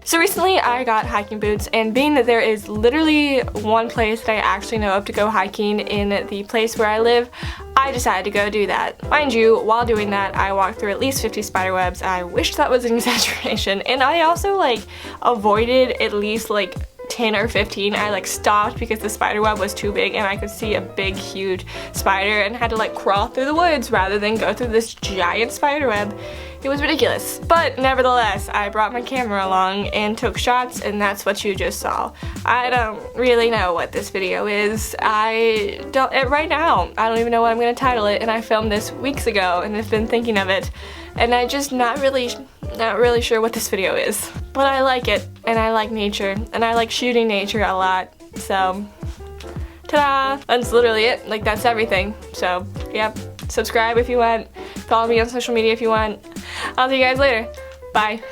So recently I got hiking boots, and being that there is literally one place that I actually know of to go hiking in the place where I live, I decided to go do that. Mind you, while doing that, I walked through at least 50 spider webs. I wish that was an exaggeration, and I also avoided at least 10 or 15. I stopped because the spider web was too big and I could see a big huge spider and had to crawl through the woods rather than go through this giant spider web. It was ridiculous, but nevertheless I brought my camera along and took shots, and that's what you just saw. I don't really know what this video is. Right now I don't even know what I'm gonna title it, and I filmed this weeks ago and have been thinking of it, and I just not really sure what this video is. But I like it, and I like nature, and I like shooting nature a lot, so ta-da! That's literally it. That's everything. So yep, subscribe if you want, follow me on social media if you want. I'll see you guys later. Bye.